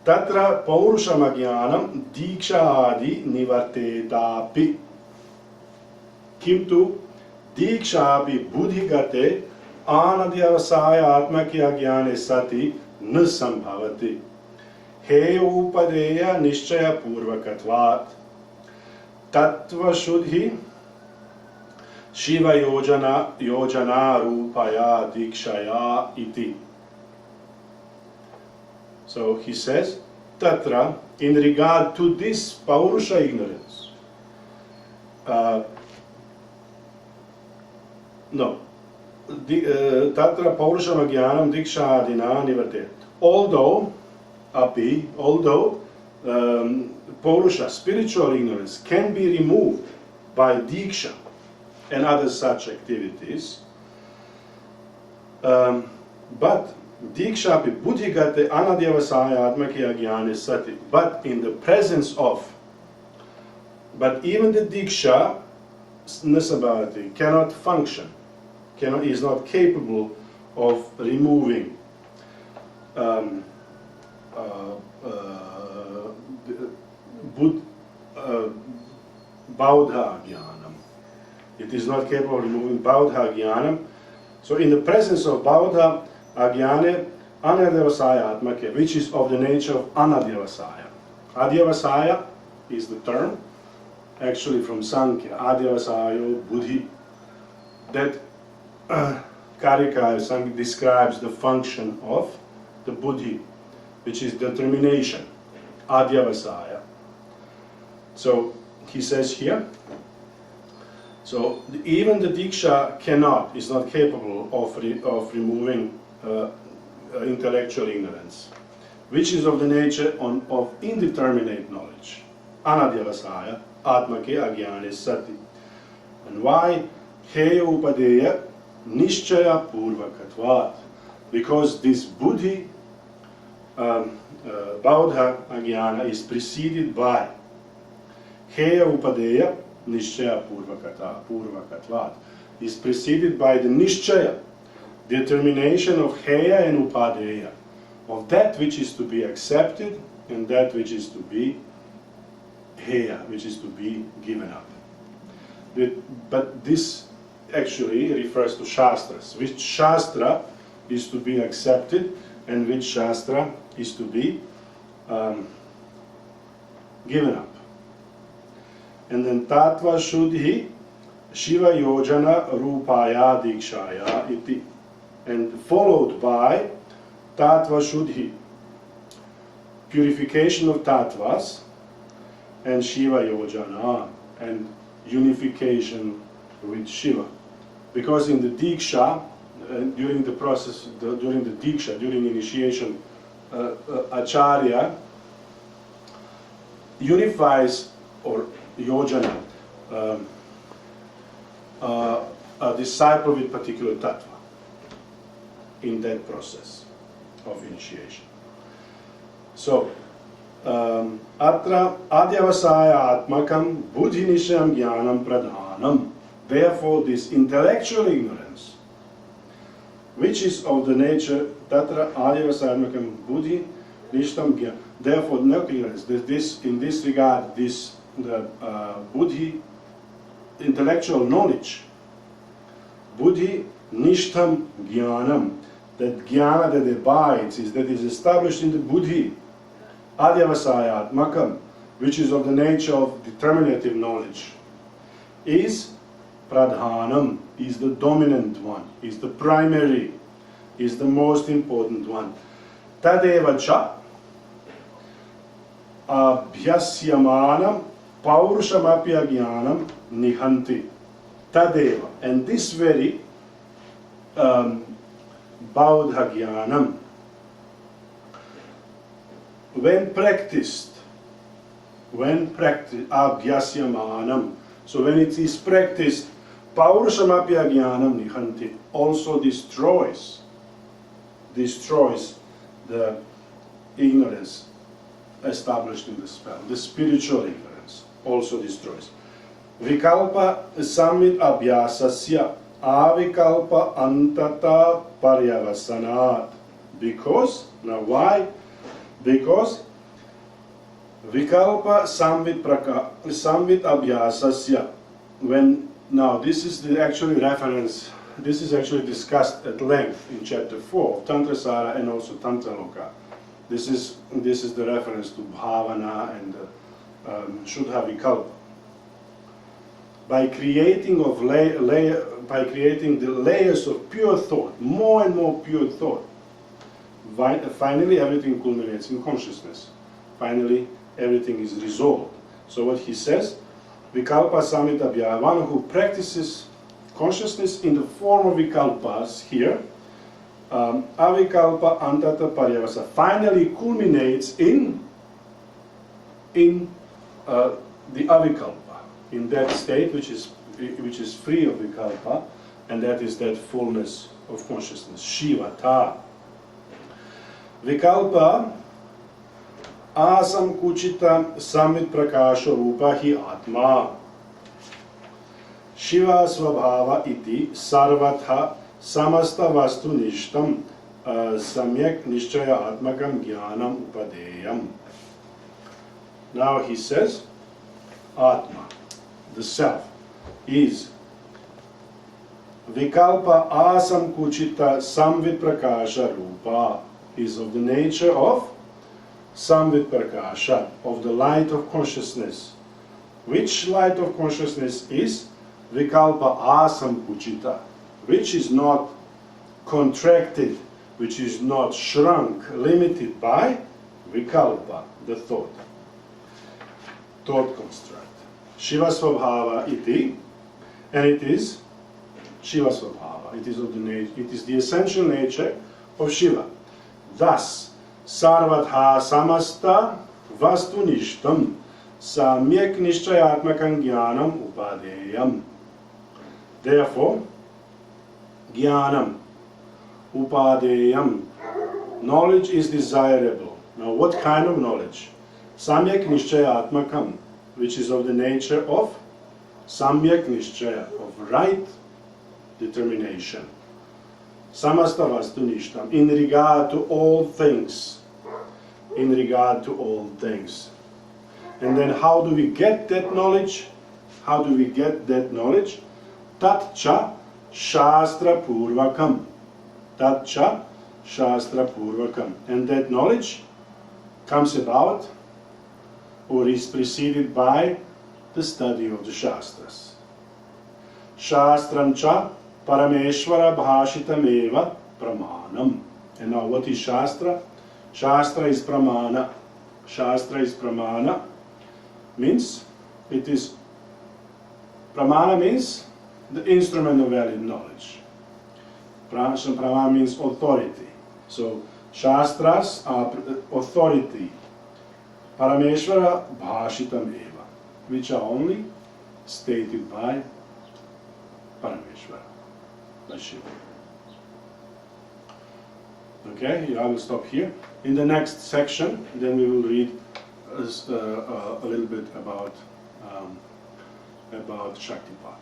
Tatra Paurushamagyānam Dīkṣādi Nivartetapi. Kintu Dīkṣāpi Buddhigate Ānadyavasāya Atmakya Jnane Sati न संभवति हे उपादेय निश्चय पूर्वकत्वात् तत्व शुद्धि शिव योजना रूपया दीक्षया iti. So he says tatra, in regard to this paurusha ignorance, Tatra Paurusham Jnanam Dikshadina Nivartet. Although Paurusha, spiritual ignorance, can be removed by Diksha and other such activities, but Diksha pi buddhigate anadyavasaya atmakya jnane sati. But in the presence of, but even the Diksha Nisabhavati cannot function, is not capable of removing Baudha Jnanam. It is not capable of removing Baudha Jnanam. So in the presence of Baudha Jnane, Anadyavasaya Atmakya, which is of the nature of Anadyavasaya. Adyavasaya is the term, actually from Sankhya, Adyavasayo Buddhi. That Karika Sankhya describes the function of the Buddhi, which is determination, Adyavasaya. So he says here, so even the Diksha is not capable of removing intellectual ignorance, which is of the nature of indeterminate knowledge, Anadyavasaya, Atmake Agyane Sati. And why? Heya Upadeya Nishchaya Purvakatvat. Because this Buddhi, Baudha Agyana, is preceded by Heya Upadeya Nishchaya Purvakatvat, is preceded by the Nishchaya, determination of Heya and Upadeya, of that which is to be accepted and that which is to be Heya, which is to be given up. But this actually refers to Shastras, which Shastra is to be accepted and which Shastra is to be given up. And then Tattva Shuddhi Shiva Yojana Rupaya Dikshaya iti. And followed by Tattva Shuddhi, purification of Tattvas, and Shiva Yojana, and unification with Shiva. Because in the Diksha, during the process, during the Diksha, during initiation, Acharya unifies, or Yojana, a disciple with particular tattva in that process of initiation. So, Atra Adyavasaya Atmakam Buddhinisham Jnanam Pradhanam. Therefore, this intellectual ignorance, which is of the nature Tatra Adyavasaya Atmakam Buddhi Nishtam Jnanam. Therefore, no ignorance. In this regard, the Buddhi, intellectual knowledge, Buddhi Nishtam Jnanam, that jnana that abides, that is established in the Buddhi, Adyavasaya Atmakam, which is of the nature of determinative knowledge, is Pradhanam, is the dominant one, is the primary, is the most important one. Tadeva cha abhyasyamanam paurushamapya jnanam nihanti. Tadeva, and this very Baudha Jnanam, when practiced, abhyasyamanam, so when it is practiced, paurushamapya jnanam nihanti, also destroys the ignorance established in the spell. The spiritual ignorance also destroys. Vikalpa samit abhyasasya avikalpa antata paryavasanat. Because, now why? Because Vikalpa samvit abhyasasya. Now this is the actually reference, this is actually discussed at length in chapter 4 of Tantrasāra and also Tantraloka. This is the reference to bhavana and Shuddha Vikalpa. By creating the layers of pure thought, more and more pure thought, finally everything culminates in consciousness. Finally, everything is resolved. So what he says, Vikalpa Samitabhya, one who practices consciousness in the form of Vikalpas here, Avikalpa Antata Paryavasa, finally culminates in the Avikalpa, in that state which is free of Vikalpa, and that is that fullness of consciousness, Shivata. Vikalpa asamkuchita samvit prakasha rupa hi atma. Shiva svabhava iti sarvatha samasta vastu nishtam samyak nishchaya atmakam jnanam upadeyam. Now he says, Atma, the self, is Vikalpa asamkuchita samvit prakasha rupa, is of the nature of samvit prakasha, of the light of consciousness. Which light of consciousness is Vikalpa asamkuchita, which is not contracted, which is not shrunk, limited by Vikalpa, the thought construct. Shiva Svabhava iti, and it is Shiva Svabhava, it is of the nature, it is the essential nature of Shiva. Thus, Sarvatha Samasta Vastunishtam Samyak Nishchayatmakam Jnanam Upadeyam. Therefore, Jnanam Upadeyam, knowledge is desirable. Now, what kind of knowledge? Samyak Nishchayatmakam, which is of the nature of Samyak Nishchaya, of right determination. Samasta Vastunishtam, in regard to all things. In regard to all things. And then how do we get that knowledge? How do we get that knowledge? Tatcha Shastra Purvakam. Tatcha Shastra Purvakam. And that knowledge comes about or is preceded by the study of the Shastras. Shastrancha Parameshvara Bhashitameva Pramanam. And now what is Shastra? Shastra is Pramana. Shastra is Pramana. Means, it is, Pramana means the instrument of valid knowledge. Pramana means authority. So, Shastras are authority. Parameshvara Bhashitam Eva, which are only stated by Parameshvara, by Shiva. Okay, I will stop here. In the next section, then we will read a little bit about Shaktipat.